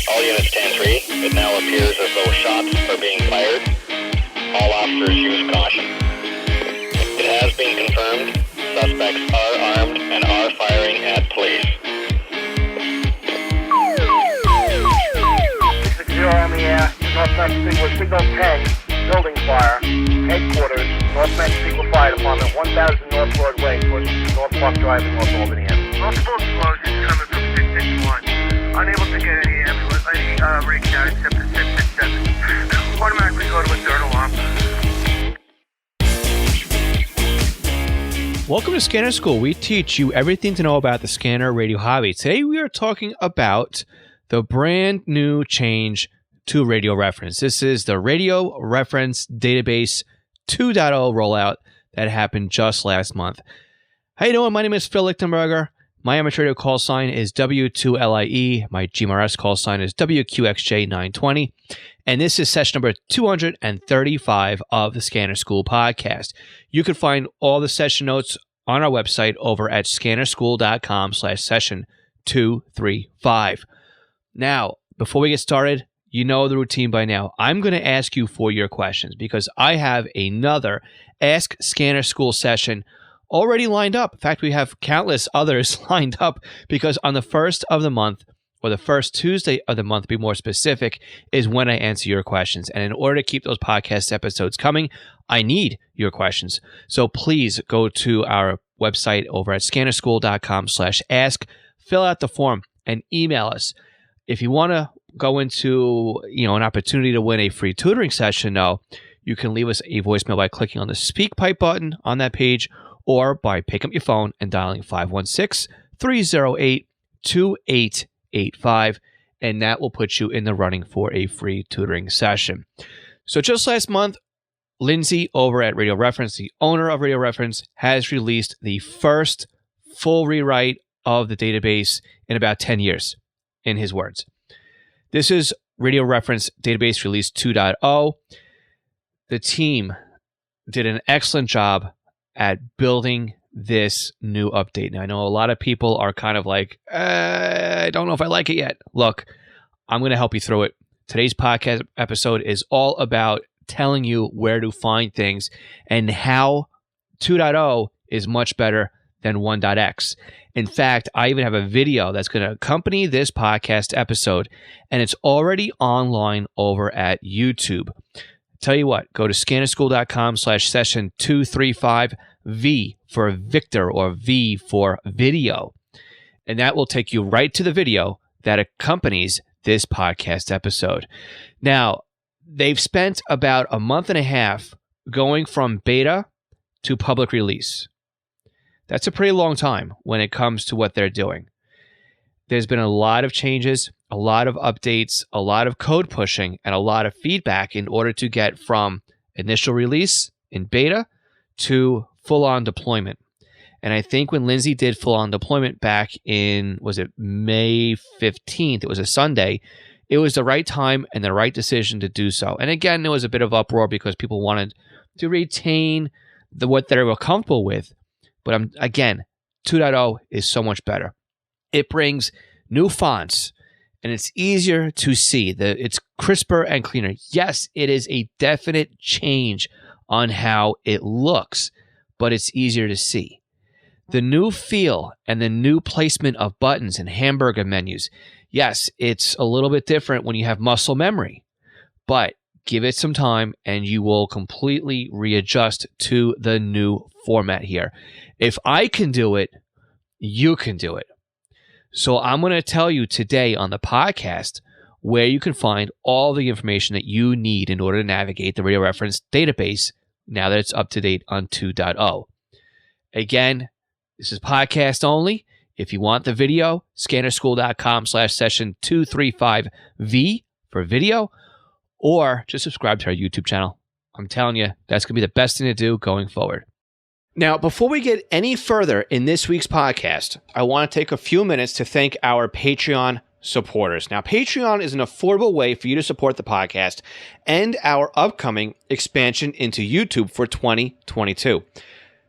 All units stand 3. It now appears as though shots are being fired. All officers use caution. It has been confirmed. Suspects are armed and are firing at police. 60 on the air. Northwest Signal 10. Building fire. Headquarters. Northwest Signal Fire Department. 1000 North Broadway. Towards North Park Drive in North Albany. Multiple explosions coming from 661. Unable to get any ambulance, any reach out except for 667. Automatically go to a third alarm. Welcome to Scanner School. We teach you everything to know about the scanner radio hobby. Today we are talking about the brand new change to RadioReference. This is the RadioReference Database 2.0 rollout that happened just last month. How you doing? My name is Phil Lichtenberger. My amateur radio call sign is W2LIE. My GMRS call sign is WQXJ920. And this is session number 235 of the Scanner School podcast. You can find all the session notes on our website over at scannerschool.com/session 235. Now, before we get started, you know the routine by now. I'm going to ask you for your questions because I have another Ask Scanner School session already lined up. In fact, we have countless others lined up because on the first of the month, or the first Tuesday of the month, to be more specific, is when I answer your questions. And in order to keep those podcast episodes coming, I need your questions. So please go to our website over at scannerschool.com/ask, fill out the form, and email us. If you want to go into an opportunity to win a free tutoring session, though, you can leave us a voicemail by clicking on the speak pipe button on that page, or by picking up your phone and dialing 516-308-2885, and that will put you in the running for a free tutoring session. So just last month, Lindsay over at RadioReference, the owner of RadioReference, has released the first full rewrite of the database in about 10 years, in his words. This is RadioReference Database Release 2.0. The team did an excellent job at building this new update. Now, I know a lot of people are kind of like, I don't know if I like it yet. Look, I'm going to help you through it. Today's podcast episode is all about telling you where to find things and how 2.0 is much better than 1.x. In fact, I even have a video that's going to accompany this podcast episode, and it's already online over at YouTube. Tell you what, go to scannerschool.com/session 235, V for Victor or V for video. And that will take you right to the video that accompanies this podcast episode. Now, they've spent about a month and a half going from beta to public release. That's a pretty long time when it comes to what they're doing. There's been a lot of changes, a lot of updates, a lot of code pushing, and a lot of feedback in order to get from initial release in beta to full-on deployment. And I think when Lindsay did full-on deployment back in, was it May 15th? It was a Sunday. It was the right time and the right decision to do so. And again, there was a bit of uproar because people wanted to retain what they were comfortable with. But again, 2.0 is so much better. It brings new fonts, and it's easier to see. It's crisper and cleaner. Yes, it is a definite change on how it looks, but it's easier to see. The new feel and the new placement of buttons and hamburger menus. Yes, it's a little bit different when you have muscle memory, but give it some time and you will completely readjust to the new format here. If I can do it, you can do it. So I'm going to tell you today on the podcast where you can find all the information that you need in order to navigate the RadioReference database now that it's up to date on 2.0. Again, this is podcast only. If you want the video, scannerschool.com/session 235V for video, or just subscribe to our YouTube channel. I'm telling you, that's going to be the best thing to do going forward. Now, before we get any further in this week's podcast, I want to take a few minutes to thank our Patreon supporters. Now, Patreon is an affordable way for you to support the podcast and our upcoming expansion into YouTube for 2022.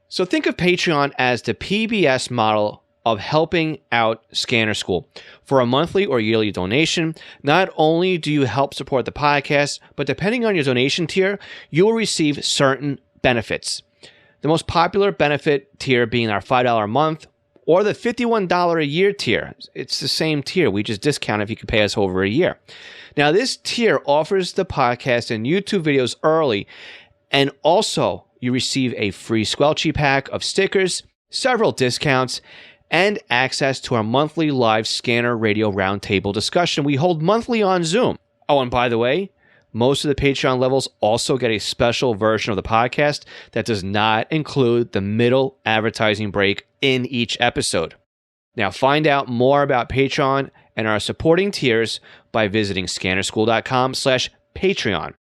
So think of Patreon as the PBS model of helping out Scanner School. For a monthly or yearly donation, not only do you help support the podcast, but depending on your donation tier, you will receive certain benefits. The most popular benefit tier being our $5 a month or the $51 a year tier. It's the same tier. We just discount if you can pay us over a year. Now, this tier offers the podcast and YouTube videos early, and also you receive a free Squelchy pack of stickers, several discounts, and access to our monthly live Scanner Radio Roundtable discussion we hold monthly on Zoom. Oh, and by the way, most of the Patreon levels also get a special version of the podcast that does not include the middle advertising break in each episode. Now, find out more about Patreon and our supporting tiers by visiting scannerschool.com/Patreon.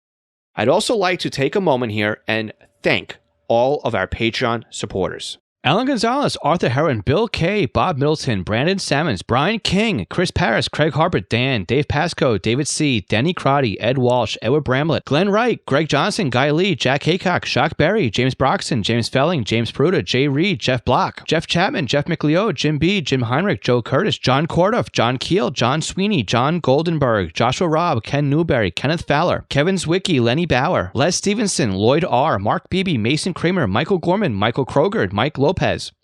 I'd also like to take a moment here and thank all of our Patreon supporters. Alan Gonzalez, Arthur Heron, Bill K., Bob Middleton, Brandon Sammons, Brian King, Chris Paris, Craig Harper, Dan, Dave Pasco, David C., Denny Crotty, Ed Walsh, Edward Bramlett, Glenn Wright, Greg Johnson, Guy Lee, Jack Haycock, Shock Berry, James Broxton, James Felling, James Pruda, Jay Reed, Jeff Block, Jeff Chapman, Jeff McLeod, Jim B., Jim Heinrich, Joe Curtis, John Kordoff, John Keel, John Sweeney, John Goldenberg, Joshua Robb, Ken Newberry, Kenneth Fowler, Kevin Zwicky, Lenny Bauer, Les Stevenson, Lloyd R., Mark Beebe, Mason Kramer, Michael Gorman, Michael Kroger, Mike Lopez,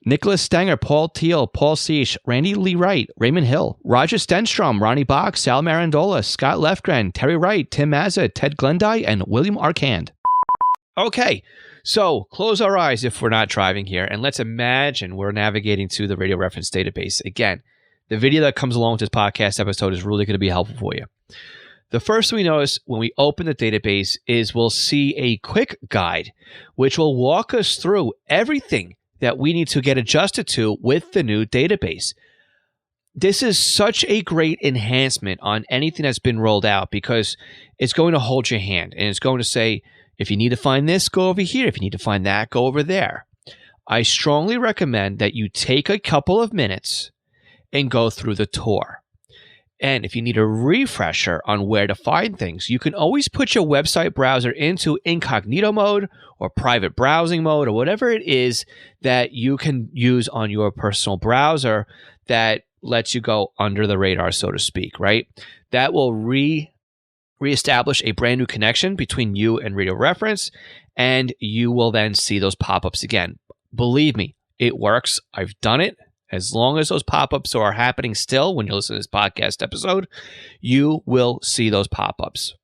Nicholas Stenger, Paul Teal, Paul Seish, Randy Lee Wright, Raymond Hill, Roger Stenstrom, Ronnie Bach, Sal Marandola, Scott Lefgren, Terry Wright, Tim Mazza, Ted Glendie, and William Arcand. Okay, so close our eyes if we're not driving here, and let's imagine we're navigating to the Radio Reference database. Again, the video that comes along with this podcast episode is really going to be helpful for you. The first thing we notice when we open the database is we'll see a quick guide, which will walk us through everything that we need to get adjusted to with the new database. This is such a great enhancement on anything that's been rolled out because it's going to hold your hand and it's going to say, if you need to find this, go over here. If you need to find that, go over there. I strongly recommend that you take a couple of minutes and go through the tour. And if you need a refresher on where to find things, you can always put your website browser into incognito mode or private browsing mode or whatever it is that you can use on your personal browser that lets you go under the radar, so to speak, right? That will reestablish a brand new connection between you and Radio Reference, and you will then see those pop-ups again. Believe me, it works. I've done it. As long as those pop-ups are happening still when you listen to this podcast episode, you will see those pop-ups.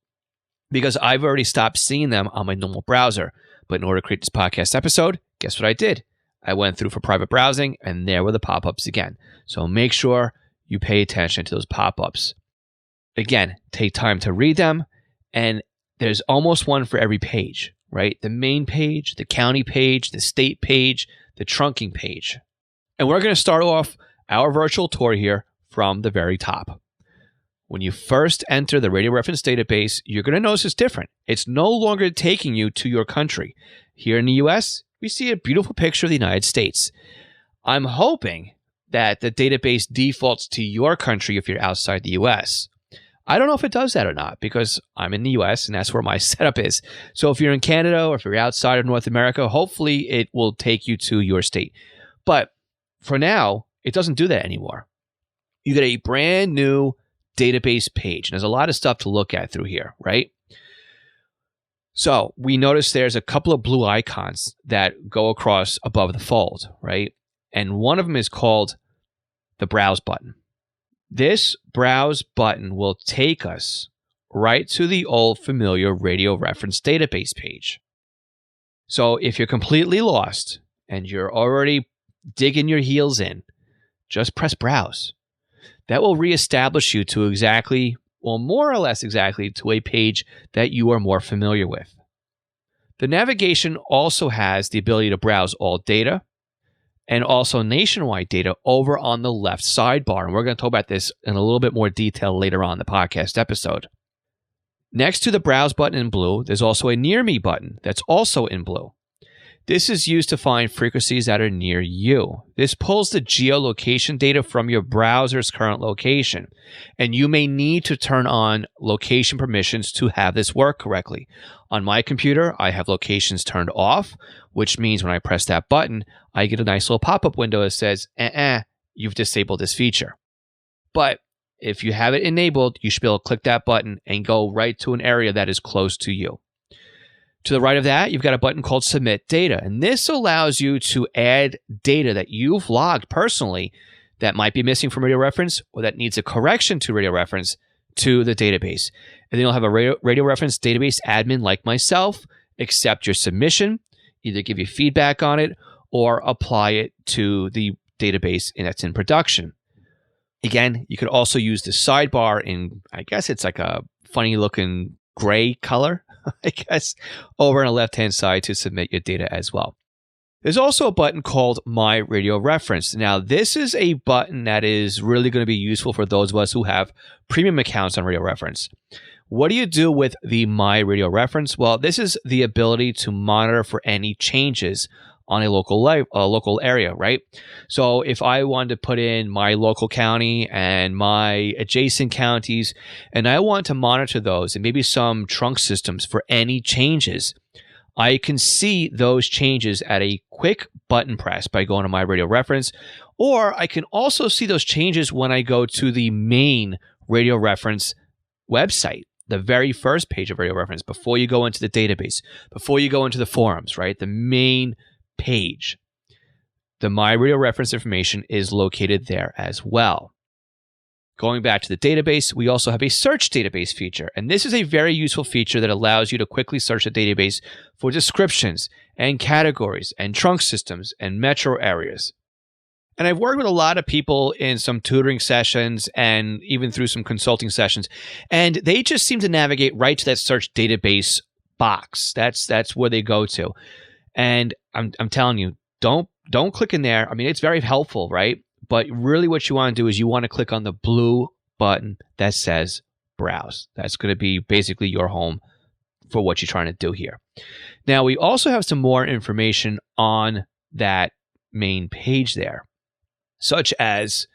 Because I've already stopped seeing them on my normal browser. But in order to create this podcast episode, guess what I did? I went through for private browsing, and there were the pop-ups again. So make sure you pay attention to those pop-ups. Again, take time to read them, and there's almost one for every page, right? The main page, the county page, the state page, the trunking page. And we're going to start off our virtual tour here from the very top. When you first enter the Radio Reference database, you're going to notice it's different. It's no longer taking you to your country. Here in the U.S., we see a beautiful picture of the United States. I'm hoping that the database defaults to your country if you're outside the U.S. I don't know if it does that or not because I'm in the U.S. and that's where my setup is. So if you're in Canada or if you're outside of North America, hopefully it will take you to your state. But for now, it doesn't do that anymore. You get a brand new database page. And there's a lot of stuff to look at through here, right? So we notice there's a couple of blue icons that go across above the fold, right? And one of them is called the Browse button. This Browse button will take us right to the old familiar Radio Reference database page. So if you're completely lost and you're already digging your heels in, just press Browse. That will reestablish you to exactly, well, more or less exactly, to a page that you are more familiar with. The navigation also has the ability to browse all data and also nationwide data over on the left sidebar. And we're going to talk about this in a little bit more detail later on in the podcast episode. Next to the Browse button in blue, there's also a Near Me button that's also in blue. This is used to find frequencies that are near you. This pulls the geolocation data from your browser's current location, and you may need to turn on location permissions to have this work correctly. On my computer, I have locations turned off, which means when I press that button, I get a nice little pop-up window that says, you've disabled this feature. But if you have it enabled, you should be able to click that button and go right to an area that is close to you. To the right of that, you've got a button called Submit Data. And this allows you to add data that you've logged personally that might be missing from RadioReference or that needs a correction to RadioReference to the database. And then you'll have a RadioReference database admin like myself accept your submission, either give you feedback on it or apply it to the database that's in production. Again, you could also use the sidebar in, I guess it's like a funny looking gray color, I guess, over on the left-hand side to submit your data as well. There's also a button called My RadioReference. Now, this is a button that is really going to be useful for those of us who have premium accounts on RadioReference. What do you do with the My RadioReference? Well, this is the ability to monitor for any changes on a local area, right? So if I wanted to put in my local county and my adjacent counties, and I want to monitor those and maybe some trunk systems for any changes, I can see those changes at a quick button press by going to My RadioReference, or I can also see those changes when I go to the main RadioReference website, the very first page of RadioReference, before you go into the database, before you go into the forums, right? The main page. The My RadioReference information is located there as well. Going back to the database, we also have a search database feature. And this is a very useful feature that allows you to quickly search the database for descriptions and categories and trunk systems and metro areas. And I've worked with a lot of people in some tutoring sessions and even through some consulting sessions, and they just seem to navigate right to that search database box. That's where they go to. And I'm telling you, don't click in there. I mean, it's very helpful, right? But really what you want to do is you want to click on the blue button that says Browse. That's going to be basically your home for what you're trying to do here. Now, we also have some more information on that main page there, such as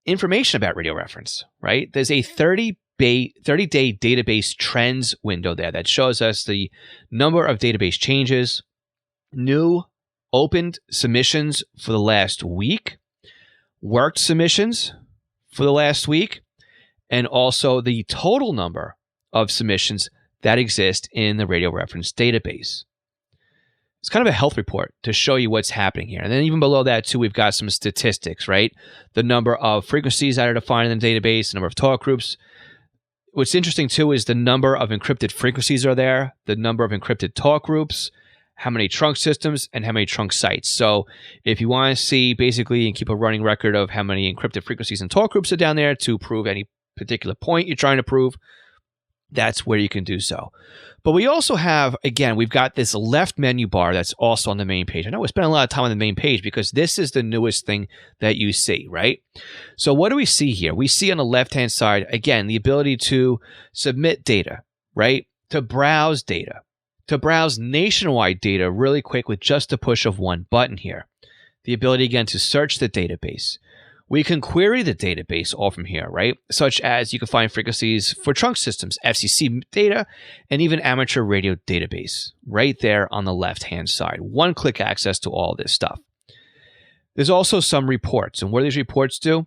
information about RadioReference, right? There's a 30-day database trends window there that shows us the number of database changes, new opened submissions for the last week, worked submissions for the last week, and also the total number of submissions that exist in the RadioReference database. It's kind of a health report to show you what's happening here. And then even below that, too, we've got some statistics, right? The number of frequencies that are defined in the database, the number of talk groups. What's interesting, too, is the number of encrypted frequencies are there, the number of encrypted talk groups, how many trunk systems, and how many trunk sites. So if you want to see basically and keep a running record of how many encrypted frequencies and talk groups are down there to prove any particular point you're trying to prove, that's where you can do so. But we also have, again, we've got this left menu bar that's also on the main page. I know we're spending a lot of time on the main page because this is the newest thing that you see, right? So what do we see here? We see on the left-hand side, again, the ability to submit data, right? To browse data, to browse nationwide data really quick with just the push of one button here. The ability, again, to search the database. We can query the database all from here, right? Such as you can find frequencies for trunk systems, FCC data, and even amateur radio database right there on the left-hand side. One-click access to all this stuff. There's also some reports. And what do these reports do?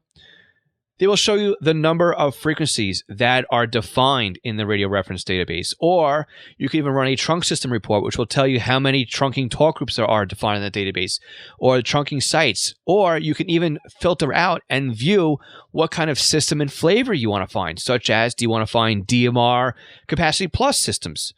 They will show you the number of frequencies that are defined in the RadioReference database. Or you can even run a trunk system report, which will tell you how many trunking talk groups there are defined in the database, or the trunking sites. Or you can even filter out and view what kind of system and flavor you want to find, such as, do you want to find DMR Capacity Plus systems,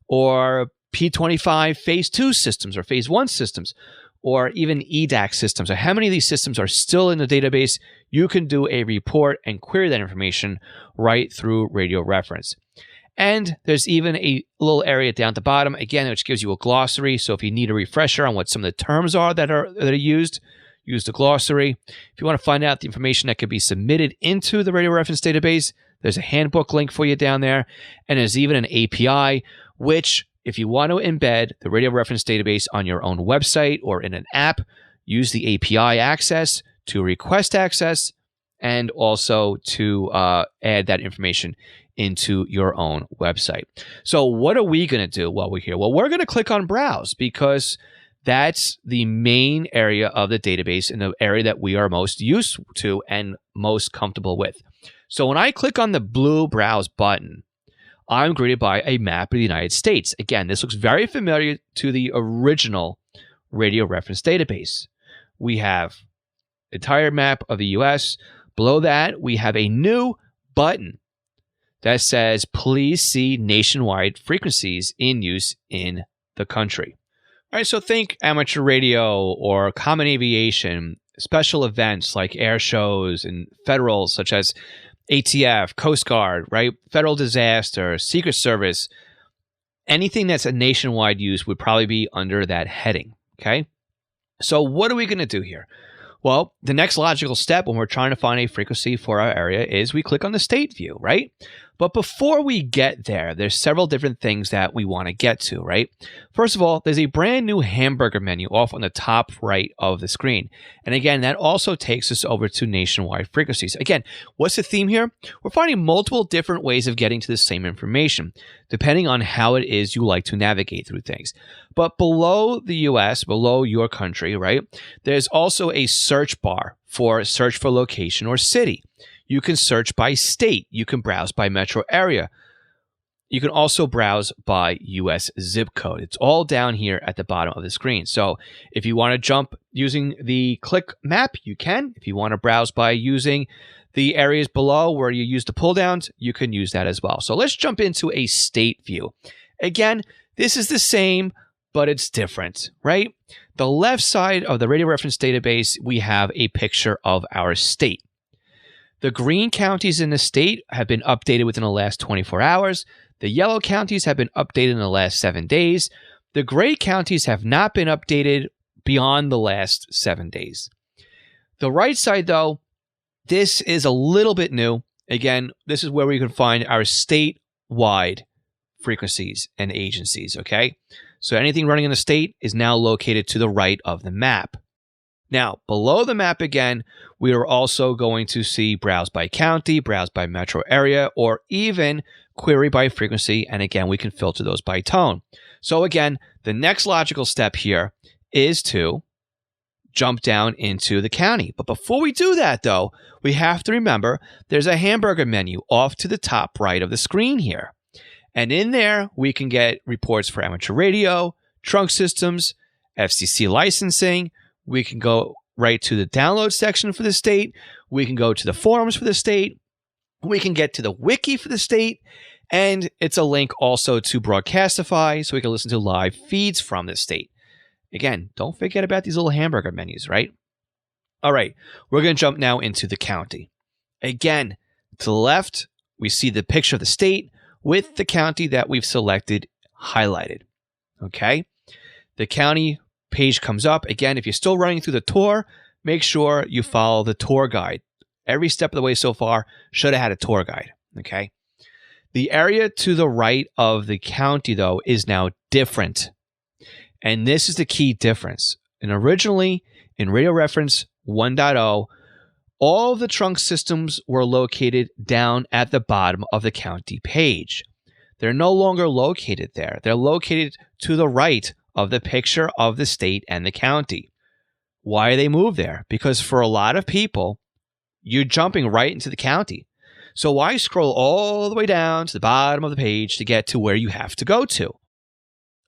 or P25 Phase 2 systems, or Phase 1 systems, or even EDAC systems, or how many of these systems are still in the database. You can do a report and query that information right through RadioReference. And there's even a little area down at the bottom, again, which gives you a glossary. So if you need a refresher on what some of the terms are that are used, use the glossary. If you want to find out the information that could be submitted into the RadioReference database, there's a handbook link for you down there. And there's even an API, which, if you want to embed the RadioReference database on your own website or in an app, use the API access to request access and also to add that information into your own website. So what are we going to do while we're here? Well, we're going to click on Browse because That's the main area of the database and the area that we are most used to and most comfortable with. So when I click on the blue browse button, I'm greeted by a map of the United States. Again, this looks very familiar to the original Radio Reference database. We have the entire map of the US. Below that, we have a new button that says, please see nationwide frequencies in use in the country. All right, so think amateur radio or common aviation, special events like air shows and federal such as ATF, Coast Guard, right? Federal disaster, Secret Service, anything that's a nationwide use would probably be under that heading, okay? So what are we going to do here? Well, the next logical step when we're trying to find a frequency for our area is we click on the state view, right? But before we get there, there's several different things that we want to get to, right? First of all, there's a brand new hamburger menu off on the top right of the screen. And again, that also takes us over to nationwide frequencies. Again, what's the theme here? We're finding multiple different ways of getting to the same information, depending on how it is you like to navigate through things. But below the US, below your country, right, there's also a search bar for search for location or city. You can search by state. You can browse by metro area. You can also browse by US zip code. It's all down here at the bottom of the screen. So if you want to jump using the click map, you can. If you want to browse by using the areas below where you use the pull downs, you can use that as well. So let's jump into a state view. Again, this is the same, but it's different, right? The left side of the Radio Reference database, we have a picture of our state. The green counties in the state have been updated within the last 24 hours. The yellow counties have been updated in the last 7 days. The gray counties have not been updated beyond the last 7 days. The right side, though, this is a little bit new. Again, this is where we can find our statewide frequencies and agencies, okay? So anything running in the state is now located to the right of the map. Now, below the map again, we are also going to see browse by county, browse by metro area, or even query by frequency. And again, we can filter those by tone. So again, the next logical step here is to jump down into the county. But before we do that, though, we have to remember there's a hamburger menu off to the top right of the screen here. And in there, we can get reports for amateur radio, trunk systems, FCC licensing. We can go right to the download section for the state. We can go to the forums for the state. We can get to the wiki for the state. And it's a link also to Broadcastify, so we can listen to live feeds from the state. Again, don't forget about these little hamburger menus, right? All right, we're going to jump now into the county. Again, to the left, we see the picture of the state with the county that we've selected highlighted. Okay? The county page comes up. Again, if you're still running through the tour, make sure you follow the tour guide. Every step of the way so far should have had a tour guide. Okay. The area to the right of the county, though, is now different. And this is the key difference. And originally, in Radio Reference 1.0, all of the trunk systems were located down at the bottom of the county page. They're no longer located there. They're located to the right of the picture of the state and the county. Why are they moved there? Because for a lot of people, you're jumping right into the county. So why scroll all the way down to the bottom of the page to get to where you have to go to?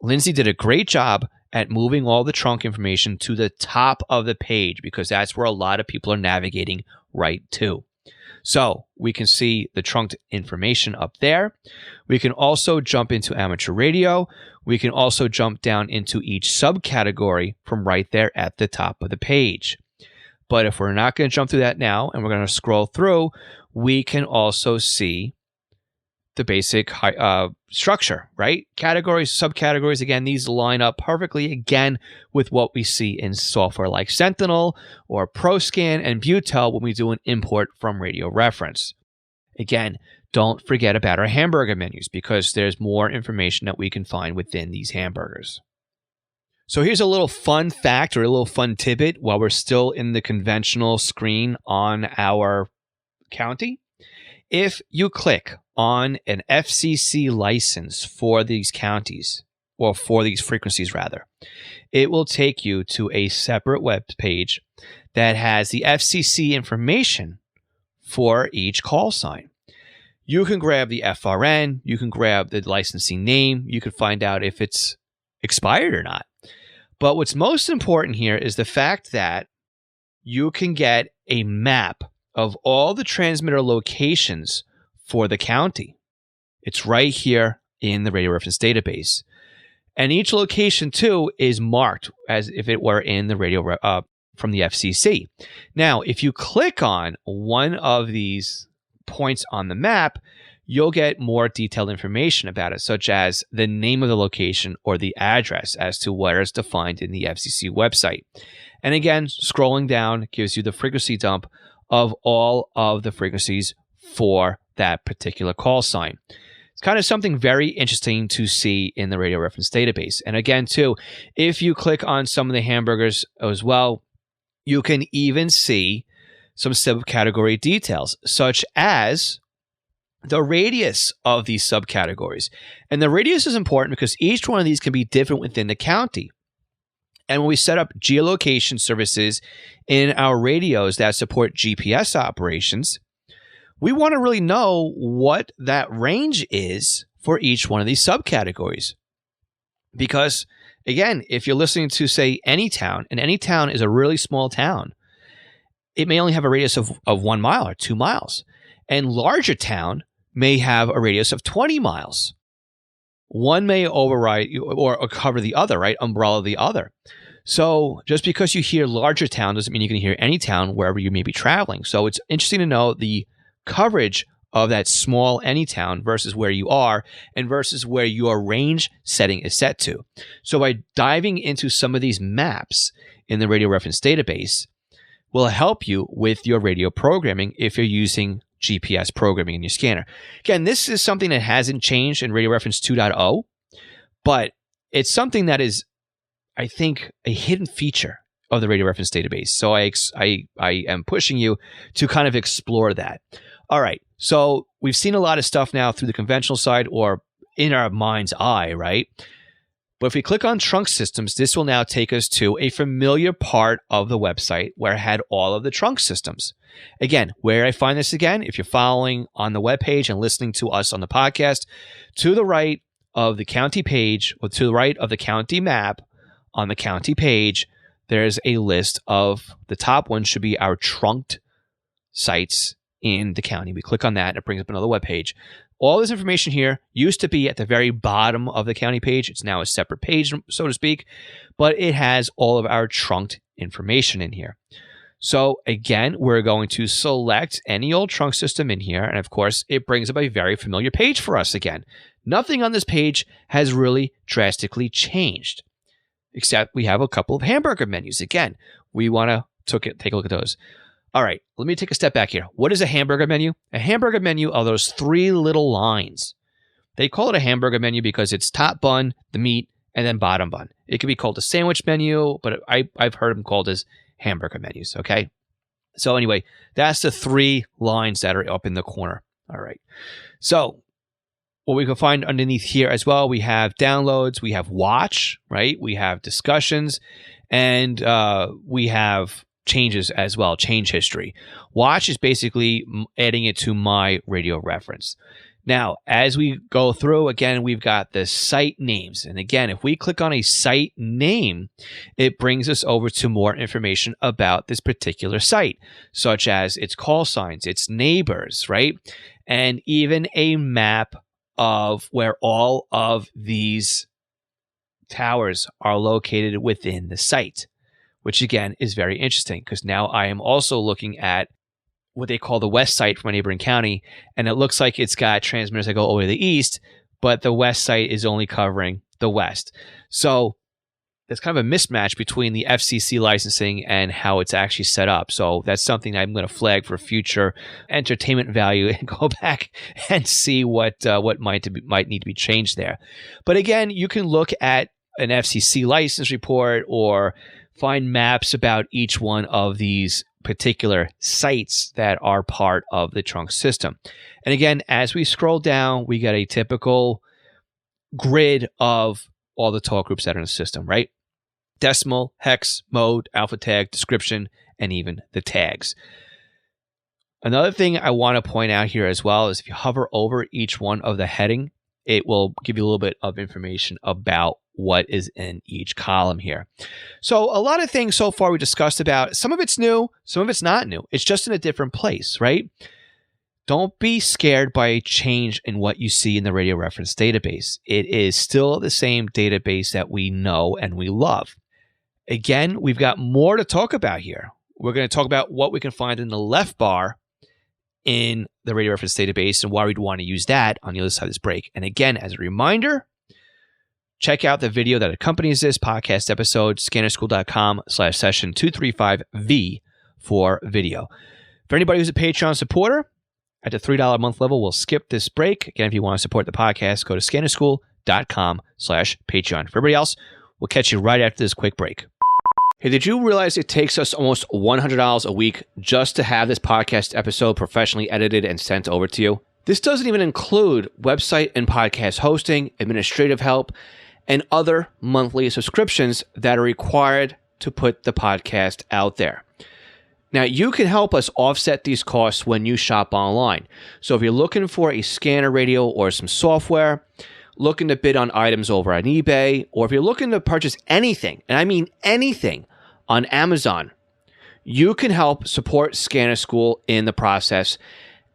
Lindsay did a great job at moving all the trunk information to the top of the page because that's where a lot of people are navigating right to. So we can see the trunked information up there. We can also jump into amateur radio. We can also jump down into each subcategory from right there at the top of the page. But if we're not going to jump through that now and we're going to scroll through, we can also see the basic structure, right? Categories, subcategories. Again, these line up perfectly again with what we see in software like Sentinel or ProScan and Butel when we do an import from Radio Reference. Again, don't forget about our hamburger menus because there's more information that we can find within these hamburgers. So here's a little fun fact or a little fun tidbit while we're still in the conventional screen on our county. If you click on an FCC license for these counties, or for these frequencies rather, it will take you to a separate web page that has the FCC information for each call sign. You can grab the FRN, you can grab the licensing name, you can find out if it's expired or not. But what's most important here is the fact that you can get a map of all the transmitter locations for the county. It's right here in the RadioReference database. And each location, too, is marked as if it were in the from the FCC. Now, if you click on one of these points on the map, you'll get more detailed information about it, such as the name of the location or the address as to where it's defined in the FCC website. And again, scrolling down gives you the frequency dump of all of the frequencies for that particular call sign. It's kind of something very interesting to see in the RadioReference database. And again, too, if you click on some of the hamburgers as well, you can even see some subcategory details, such as the radius of these subcategories. And the radius is important because each one of these can be different within the county. And when we set up geolocation services in our radios that support GPS operations, we want to really know what that range is for each one of these subcategories. Because, again, if you're listening to, say, any town, and any town is a really small town, it may only have a radius of 1 mile or 2 miles. And larger town may have a radius of 20 miles. One may override or cover the other, right? Umbrella the other. So just because you hear larger town doesn't mean you can hear any town wherever you may be traveling. So it's interesting to know the coverage of that small any town versus where you are and versus where your range setting is set to. So by diving into some of these maps in the RadioReference database will help you with your radio programming if you're using GPS programming in your scanner. Again, this is something that hasn't changed in RadioReference 2.0, but it's something that is, I think, a hidden feature of the RadioReference database. So I am pushing you to kind of explore that. All right, so we've seen a lot of stuff now through the conventional side or in our mind's eye, right? But if we click on trunk systems, this will now take us to a familiar part of the website where it had all of the trunk systems. Again, where I find this again, if you're following on the webpage and listening to us on the podcast, to the right of the county page, or to the right of the county map on the county page, there's a list of the top one should be our trunked sites in the county. We click on that and it brings up another webpage. All this information here used to be at the very bottom of the county page. It's now a separate page, so to speak, but it has all of our trunked information in here. So again, we're going to select any old trunk system in here. And of course, it brings up a very familiar page for us again. Nothing on this page has really drastically changed, except we have a couple of hamburger menus. Again, we want to take a look at those. All right, let me take a step back here. What is a hamburger menu? A hamburger menu are those three little lines. They call it a hamburger menu because it's top bun, the meat, and then bottom bun. It could be called a sandwich menu, but I've heard them called as hamburger menus, okay? So anyway, that's the three lines that are up in the corner. All right. So what we can find underneath here as well, we have downloads, we have watch, right? We have discussions, and we have changes as well, change history. Watch is basically adding it to my radio reference. Now, as we go through, again, we've got the site names. And again, if we click on a site name, it brings us over to more information about this particular site, such as its call signs, its neighbors, right? And even a map of where all of these towers are located within the site, which again is very interesting because now I am also looking at what they call the west site from a neighboring county, and it looks like it's got transmitters that go all the way to the east, but the west site is only covering the west. So there's kind of a mismatch between the FCC licensing and how it's actually set up. So that's something I'm going to flag for future entertainment value and go back and see what might need to be changed there. But again, you can look at an FCC license report or find maps about each one of these particular sites that are part of the trunk system. And again, as we scroll down, we get a typical grid of all the talk groups that are in the system, right? Decimal, hex, mode, alpha tag, description, and even the tags. Another thing I want to point out here as well is if you hover over each one of the heading, it will give you a little bit of information about what is in each column here. So a lot of things so far we discussed about, some of it's new, some of it's not new. It's just in a different place, right? Don't be scared by a change in what you see in the Radio Reference database. It is still the same database that we know and we love. Again, we've got more to talk about here. We're going to talk about what we can find in the left bar in the Radio Reference database and why we'd want to use that on the other side of this break. And again, as a reminder, check out the video that accompanies this podcast episode, scannerschool.com/session235V for video. For anybody who's a Patreon supporter, at the $3 a month level, we'll skip this break. Again, if you want to support the podcast, go to scannerschool.com/Patreon. For everybody else, we'll catch you right after this quick break. Hey, did you realize it takes us almost $100 a week just to have this podcast episode professionally edited and sent over to you? This doesn't even include website and podcast hosting, administrative help, and other monthly subscriptions that are required to put the podcast out there. Now, you can help us offset these costs when you shop online. So if you're looking for a scanner radio or some software, looking to bid on items over on eBay, or if you're looking to purchase anything, and I mean anything, on Amazon, you can help support Scanner School in the process,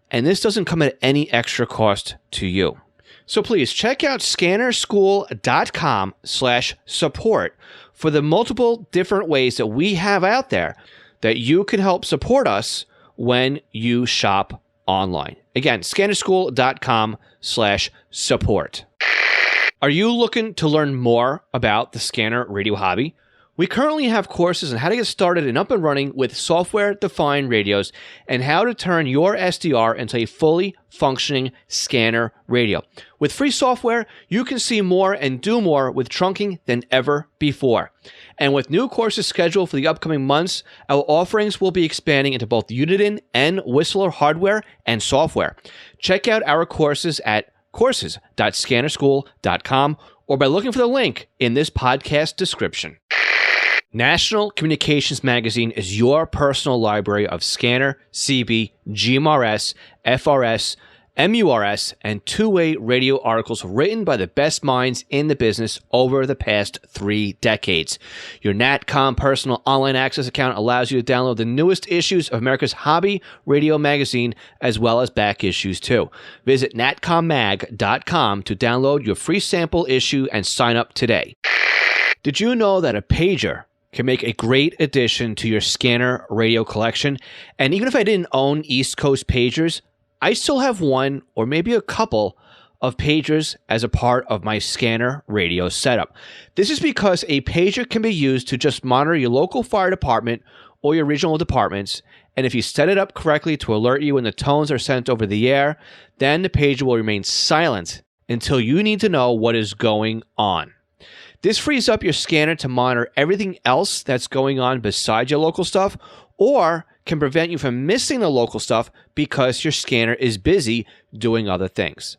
and this doesn't come at any extra cost to you. So please check out scannerschool.com/support for the multiple different ways that we have out there that you can help support us when you shop online. Again, scannerschool.com/support. Are you looking to learn more about the scanner radio hobby? We currently have courses on how to get started and up and running with software-defined radios and how to turn your SDR into a fully functioning scanner radio. With free software, you can see more and do more with trunking than ever before. And with new courses scheduled for the upcoming months, our offerings will be expanding into both Uniden and Whistler hardware and software. Check out our courses at courses.scannerschool.com or by looking for the link in this podcast description. National Communications Magazine is your personal library of scanner, CB, GMRS, FRS, MURS, and two-way radio articles written by the best minds in the business over the past 3 decades. Your NatCom personal online access account allows you to download the newest issues of America's hobby radio magazine, as well as back issues too. Visit natcommag.com to download your free sample issue and sign up today. Did you know that a pager can make a great addition to your scanner radio collection? And even if I didn't own East Coast pagers, I still have one or maybe a couple of pagers as a part of my scanner radio setup. This is because a pager can be used to just monitor your local fire department or your regional departments, and if you set it up correctly to alert you when the tones are sent over the air, then the pager will remain silent until you need to know what is going on. This frees up your scanner to monitor everything else that's going on besides your local stuff, or can prevent you from missing the local stuff because your scanner is busy doing other things.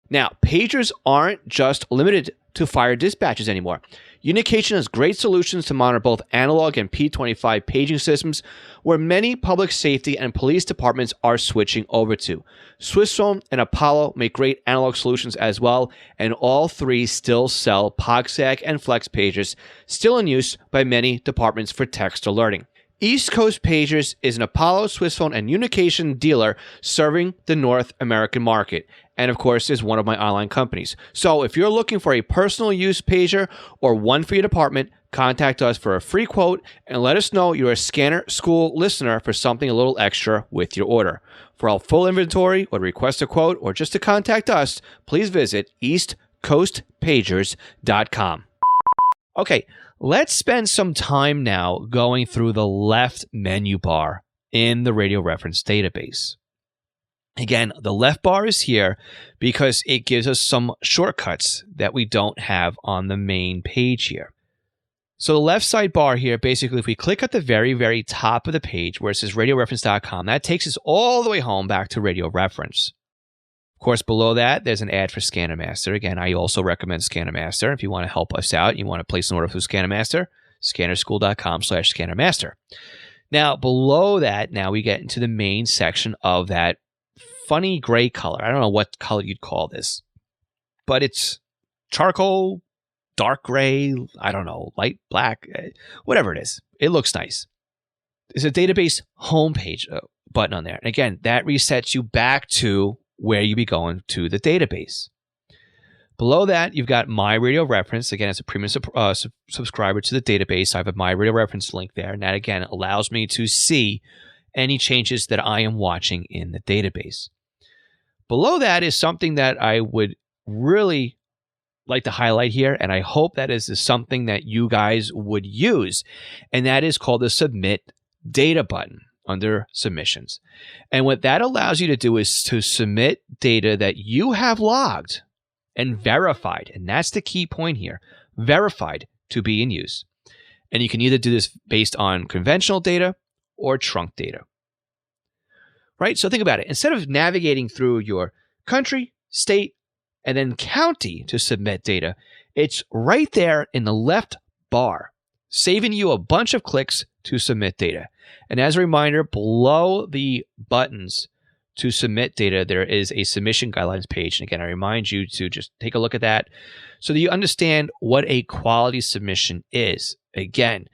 Now, pagers aren't just limited to fire dispatches anymore. Unication has great solutions to monitor both analog and P25 paging systems, where many public safety and police departments are switching over to. Swissphone and Apollo make great analog solutions as well, and all three still sell POGSAG and Flex pagers, still in use by many departments for text alerting. East Coast Pagers is an Apollo, Swissphone, and Unication dealer serving the North American market, and of course is one of my online companies. So if you're looking for a personal use pager or one for your department, contact us for a free quote and let us know you're a Scanner School listener for something a little extra with your order. For our full inventory or to request a quote or just to contact us, please visit eastcoastpagers.com. Okay, let's spend some time now going through the left menu bar in the Radio Reference database. Again, the left bar is here because it gives us some shortcuts that we don't have on the main page here. So the left side bar here, basically, if we click at the very, very top of the page where it says radioreference.com, that takes us all the way home back to Radio Reference. Of course, below that, there's an ad for ScannerMaster. Again, I also recommend ScannerMaster. If you want to help us out, you want to place an order through ScannerMaster, scannerschool.com/ScannerMaster. Now, below that, now we get into the main section of that funny gray color. I don't know what color you'd call this, but it's charcoal, dark gray, I don't know, light black, whatever it is. It looks nice. There's a database homepage button on there. And again, that resets you back to where you be going to the database. Below that, you've got My RadioReference. Again, as a premium subscriber to the database, I have a My RadioReference link there. And that, again, allows me to see any changes that I am watching in the database. Below that is something that I would really like to highlight here, and I hope that is something that you guys would use, and that is called the Submit Data button under Submissions. And what that allows you to do is to submit data that you have logged and verified, and that's the key point here, verified to be in use. And you can either do this based on conventional data or trunk data. Right? So think about it. Instead of navigating through your country, state, and then county to submit data, it's right there in the left bar, saving you a bunch of clicks to submit data. And as a reminder, below the buttons to submit data, there is a submission guidelines page. And again, I remind you to just take a look at that so that you understand what a quality submission is. Again,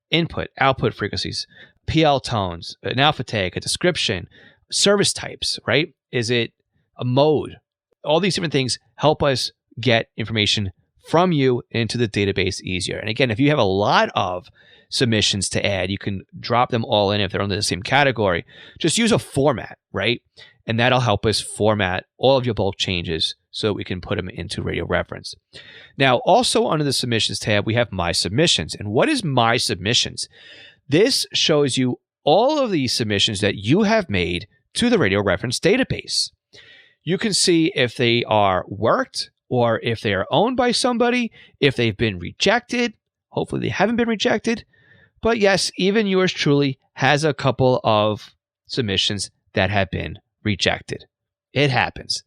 input, output frequencies, PL tones, an alpha tag, a description, service types, right? Is it a mode? All these different things help us get information from you into the database easier. And again, if you have a lot of submissions to add, you can drop them all in if they're under the same category. Just use a format, right? And that'll help us format all of your bulk changes so we can put them into RadioReference. Now, also under the Submissions tab, we have My Submissions. And what is My Submissions? This shows you all of the submissions that you have made to the RadioReference database. You can see if they are worked or if they are owned by somebody, if they've been rejected. Hopefully they haven't been rejected. But yes, even yours truly has a couple of submissions that have been rejected. It happens.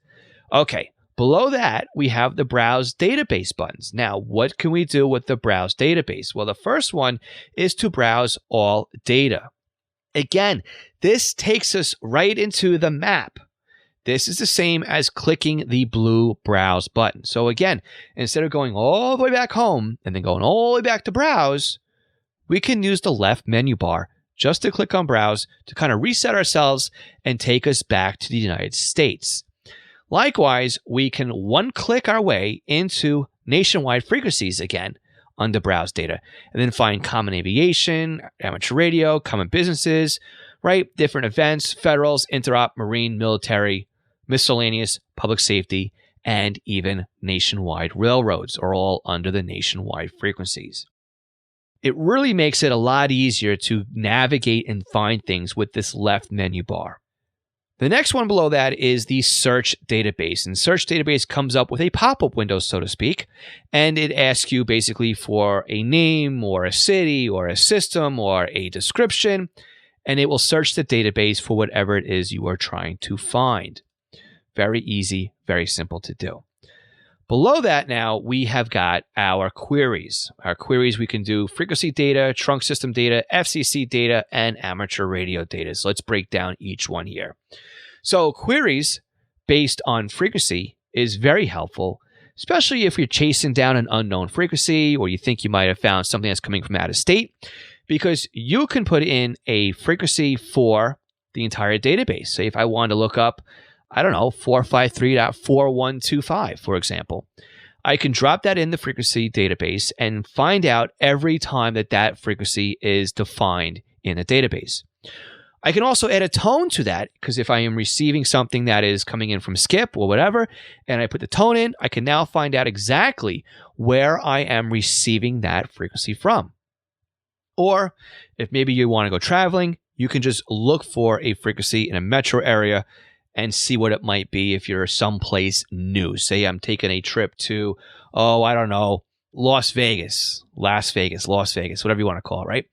Okay, below that, we have the Browse Database buttons. Now, what can we do with the Browse Database? Well, the first one is to browse all data. Again, this takes us right into the map. This is the same as clicking the blue Browse button. So again, instead of going all the way back home and then going all the way back to Browse, we can use the left menu bar just to click on Browse to kind of reset ourselves and take us back to the United States. Likewise, we can one-click our way into nationwide frequencies again under Browse Data, and then find common aviation, amateur radio, common businesses, right? Different events, federals, interop, marine, military, miscellaneous, public safety, and even nationwide railroads are all under the nationwide frequencies. It really makes it a lot easier to navigate and find things with this left menu bar. The next one below that is the Search Database. And Search Database comes up with a pop-up window, so to speak, and it asks you basically for a name or a city or a system or a description, and it will search the database for whatever it is you are trying to find. Very easy, very simple to do. Below that now, we have got our queries. Our queries, we can do frequency data, trunk system data, FCC data, and amateur radio data. So let's break down each one here. So queries based on frequency is very helpful, especially if you're chasing down an unknown frequency or you think you might have found something that's coming from out of state, because you can put in a frequency for the entire database. Say if I wanted to look up, I don't know, 453.4125, for example. I can drop that in the frequency database and find out every time that that frequency is defined in the database. I can also add a tone to that, because if I am receiving something that is coming in from Skip or whatever, and I put the tone in, I can now find out exactly where I am receiving that frequency from. Or if maybe you want to go traveling, you can just look for a frequency in a metro area and see what it might be if you're someplace new. Say I'm taking a trip to, I don't know, Las Vegas, whatever you want to call it, right?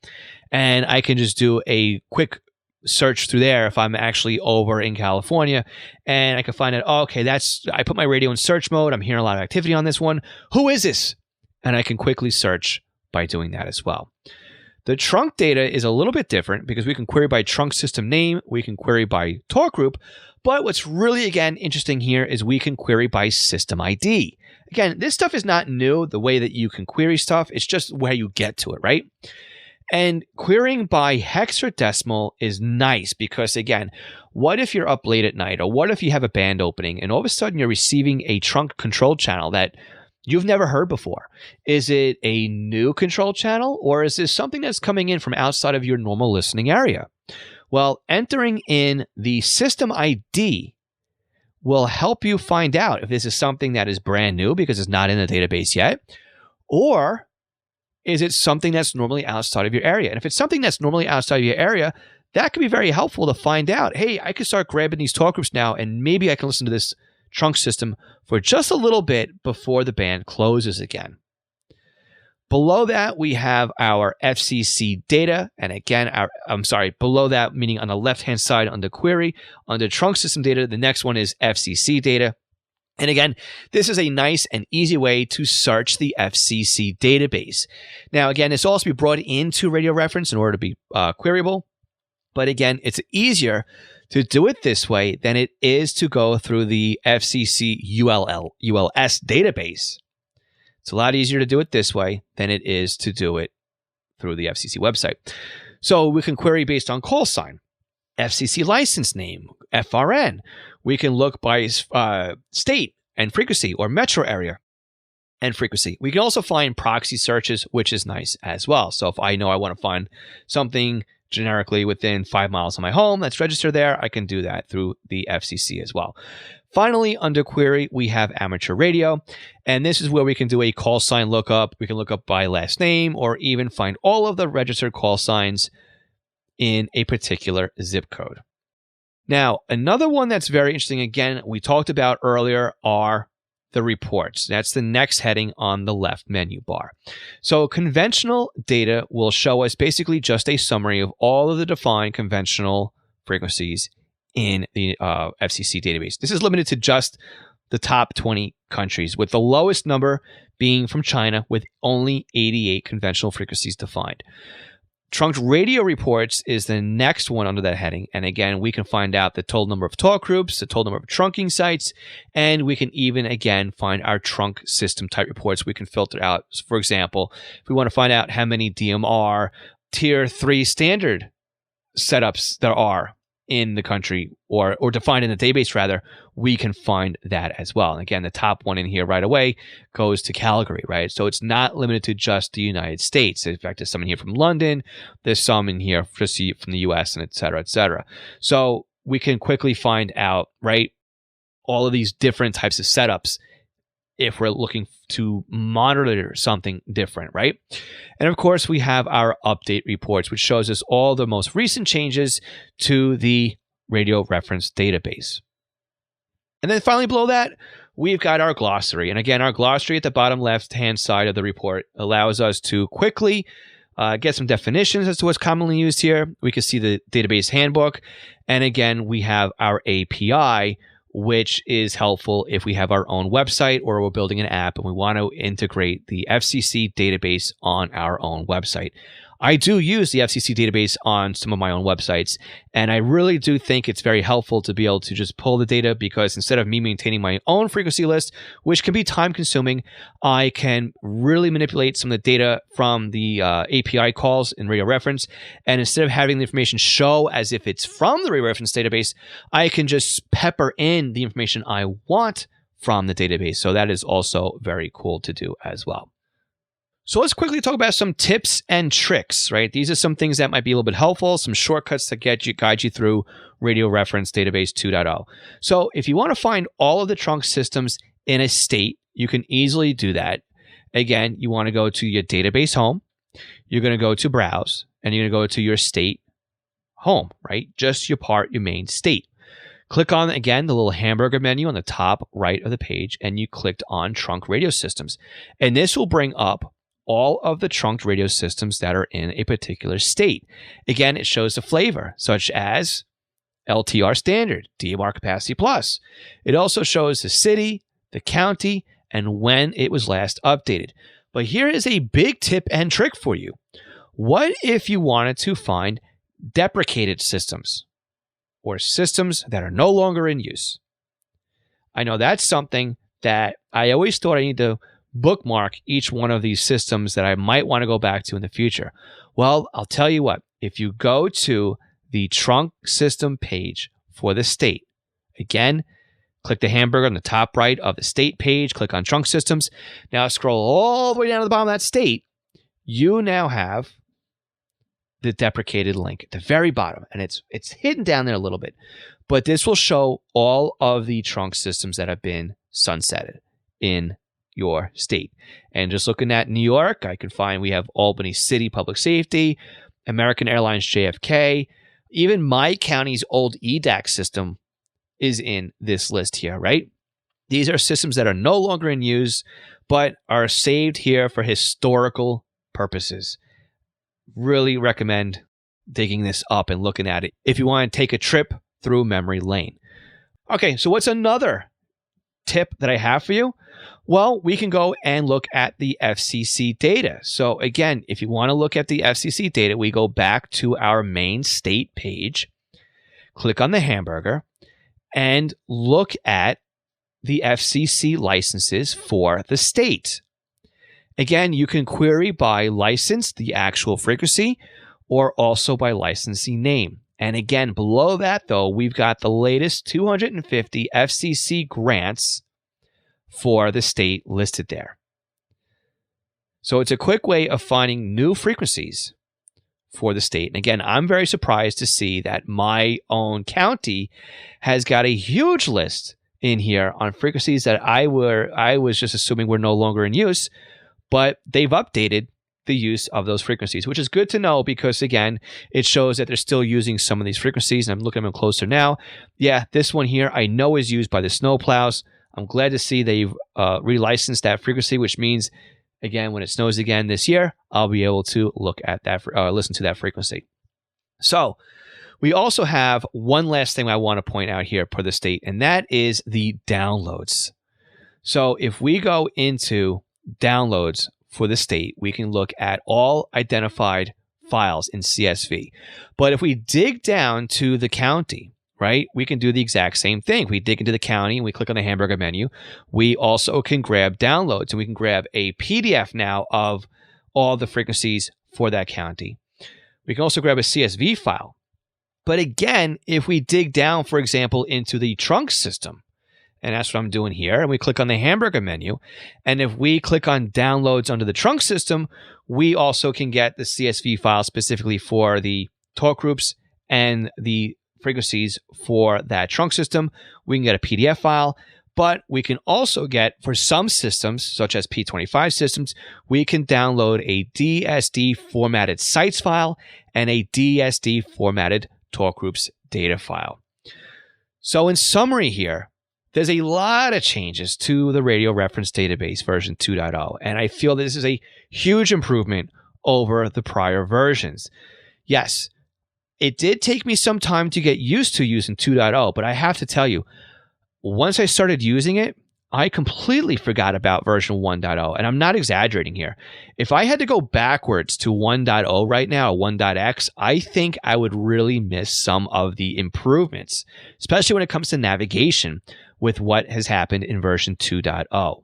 And I can just do a quick search through there if I'm actually over in California, and I can find out, oh, okay, I put my radio in search mode. I'm hearing a lot of activity on this one. Who is this? And I can quickly search by doing that as well. The trunk data is a little bit different because we can query by trunk system name, we can query by talk group, but what's really, again, interesting here is we can query by system ID. Again, this stuff is not new, the way that you can query stuff. It's just where you get to it, right? And querying by hexadecimal is nice because, again, what if you're up late at night, or what if you have a band opening and all of a sudden you're receiving a trunk control channel that you've never heard before? Is it a new control channel, or is this something that's coming in from outside of your normal listening area? Well, entering in the system ID will help you find out if this is something that is brand new because it's not in the database yet, or is it something that's normally outside of your area? And if it's something that's normally outside of your area, that can be very helpful to find out, hey, I can start grabbing these talk groups now, and maybe I can listen to this trunk system for just a little bit before the band closes again. Below that, we have our FCC data. And again, below that, meaning on the left-hand side under query, under trunk system data, the next one is FCC data. And again, this is a nice and easy way to search the FCC database. Now, again, this will also be brought into RadioReference in order to be queryable. But again, it's easier to do it this way than it is to go through the FCC ULS database. It's a lot easier to do it this way than it is to do it through the FCC website. So we can query based on call sign, FCC license name, FRN. We can look by state and frequency, or metro area and frequency. We can also find proxy searches, which is nice as well. So if I know I want to find something generically within 5 miles of my home that's registered there, I can do that through the FCC as well. Finally, under query, we have amateur radio, and this is where we can do a call sign lookup. We can look up by last name, or even find all of the registered call signs in a particular zip code. Now, another one that's very interesting, again, we talked about earlier, are the reports. That's the next heading on the left menu bar. So conventional data will show us basically just a summary of all of the defined conventional frequencies in the FCC database. This is limited to just the top 20 countries, with the lowest number being from China, with only 88 conventional frequencies defined. Trunked radio reports is the next one under that heading. And again, we can find out the total number of talk groups, the total number of trunking sites, and we can even, again, find our trunk system type reports. We can filter out, for example, if we want to find out how many DMR Tier 3 standard setups there are in the country, or defined in the database rather, we can find that as well. And again, the top one in here right away goes to Calgary, right? So it's not limited to just the United States. In fact, there's some in here from London, there's some in here from the US, and et cetera, et cetera. So we can quickly find out, right, all of these different types of setups if we're looking to monitor something different, right? And of course, we have our update reports, which shows us all the most recent changes to the RadioReference database. And then finally below that, we've got our glossary. And again, our glossary at the bottom left-hand side of the report allows us to quickly get some definitions as to what's commonly used here. We can see the database handbook. And again, we have our API, which is helpful if we have our own website or we're building an app and we want to integrate the FCC database on our own website. I do use the FCC database on some of my own websites, and I really do think it's very helpful to be able to just pull the data, because instead of me maintaining my own frequency list, which can be time consuming, I can really manipulate some of the data from the API calls in RadioReference, and instead of having the information show as if it's from the RadioReference database, I can just pepper in the information I want from the database. So that is also very cool to do as well. So let's quickly talk about some tips and tricks, right? These are some things that might be a little bit helpful, some shortcuts to guide you through RadioReference Database 2.0. So if you want to find all of the trunk systems in a state, you can easily do that. Again, you want to go to your database home, you're going to go to browse, and you're going to go to your state home, right? Just your main state. Click on, again, the little hamburger menu on the top right of the page, and you clicked on trunk radio systems. And this will bring up all of the trunked radio systems that are in a particular state. Again, it shows the flavor, such as LTR Standard, DMR Capacity Plus. It also shows the city, the county, and when it was last updated. But here is a big tip and trick for you. What if you wanted to find deprecated systems or systems that are no longer in use? I know that's something that I always thought I need to bookmark each one of these systems that I might want to go back to in the future. Well, I'll tell you what, if you go to the trunk system page for the state, again, click the hamburger on the top right of the state page, click on trunk systems. Now scroll all the way down to the bottom of that state. You now have the deprecated link at the very bottom, and it's hidden down there a little bit. But this will show all of the trunk systems that have been sunsetted in your state. And just looking at New York, I can find we have Albany City Public Safety, American Airlines JFK, even my county's old EDAC system is in this list here, right? These are systems that are no longer in use, but are saved here for historical purposes. Really recommend digging this up and looking at it if you want to take a trip through memory lane. Okay, so what's another tip that I have for you? Well, we can go and look at the FCC data. So again, if you want to look at the FCC data, we go back to our main state page, click on the hamburger, and look at the FCC licenses for the state. Again, you can query by license, the actual frequency, or also by licensee name. And again, below that, though, we've got the latest 250 FCC grants for the state listed there. So it's a quick way of finding new frequencies for the state. And again, I'm very surprised to see that my own county has got a huge list in here on frequencies that I was just assuming were no longer in use, but they've updated the use of those frequencies, which is good to know because, again, it shows that they're still using some of these frequencies. And I'm looking at them closer now. Yeah, this one here I know is used by the snowplows. I'm glad to see they've relicensed that frequency, which means, again, when it snows again this year, I'll be able to look at that, listen to that frequency. So we also have one last thing I want to point out here for the state, and that is the downloads. So if we go into downloads for the state, we can look at all identified files in CSV. But if we dig down to the county, right, we can do the exact same thing. We dig into the county and we click on the hamburger menu. We also can grab downloads, and we can grab a PDF now of all the frequencies for that county. We can also grab a CSV file. But again, if we dig down, for example, into the trunk system, and that's what I'm doing here, and we click on the hamburger menu, and if we click on downloads under the trunk system, we also can get the CSV file specifically for the talk groups and the frequencies for that trunk system. We can get a PDF file, but we can also get, for some systems, such as P25 systems, we can download a DSD formatted sites file and a DSD formatted talk groups data file. So in summary here, there's a lot of changes to the RadioReference database version 2.0, and I feel this is a huge improvement over the prior versions. Yes, it did take me some time to get used to using 2.0, but I have to tell you, once I started using it, I completely forgot about version 1.0, and I'm not exaggerating here. If I had to go backwards to 1.0 right now, 1.x, I think I would really miss some of the improvements, especially when it comes to navigation with what has happened in version 2.0.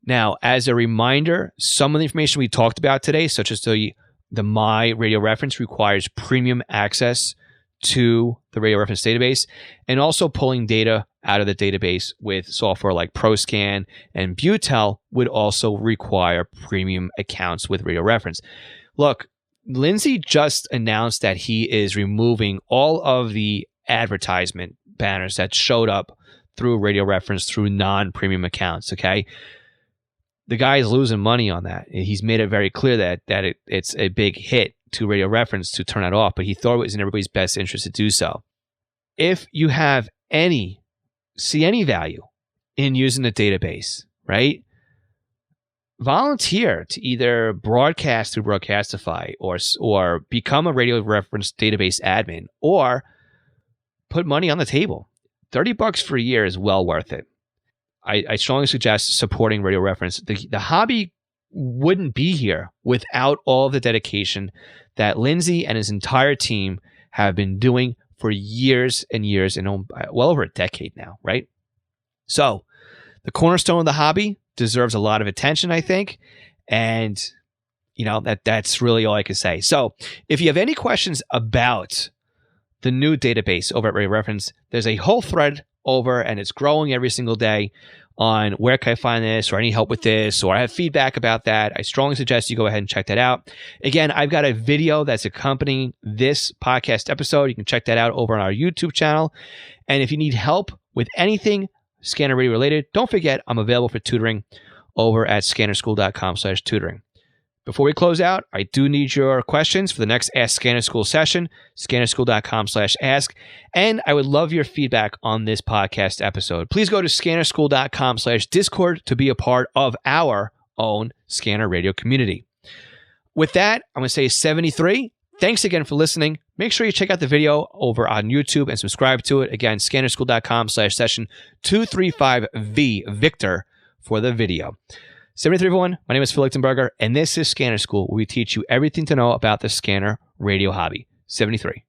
Now, as a reminder, some of the information we talked about today, such as the My RadioReference, requires premium access to the RadioReference database, and also pulling data out of the database with software like ProScan and Butel would also require premium accounts with RadioReference. Look, Lindsay just announced that he is removing all of the advertisement banners that showed up through RadioReference through non-premium accounts, okay? The guy is losing money on that. He's made it very clear that it's a big hit to RadioReference to turn that off, but he thought it was in everybody's best interest to do so. If you have see any value in using the database, right? volunteer to either broadcast through Broadcastify or become a Radio Reference database admin or put money on the table. $30 for a year is well worth it. I strongly suggest supporting Radio Reference. The hobby wouldn't be here without all the dedication that Lindsay and his entire team have been doing for years and years, and well over a decade now, right? So the cornerstone of the hobby deserves a lot of attention, I think. And, that's really all I can say. So if you have any questions about the new database over at RadioReference, there's a whole thread over, and it's growing every single day, on where can I find this, or any help with this, or I have feedback about that. I strongly suggest you go ahead and check that out. Again, I've got a video that's accompanying this podcast episode. You can check that out over on our YouTube channel. And if you need help with anything Scanner Radio related, don't forget I'm available for tutoring over at scannerschool.com/tutoring. Before we close out, I do need your questions for the next Ask Scanner School session, scannerschool.com/ask. And I would love your feedback on this podcast episode. Please go to scannerschool.com/discord to be a part of our own Scanner Radio community. With that, I'm going to say 73. Thanks again for listening. Make sure you check out the video over on YouTube and subscribe to it. Again, scannerschool.com/session 235V Victor for the video. 73 everyone, my name is Phil Lichtenberger, and this is Scanner School, where we teach you everything to know about the scanner radio hobby. 73.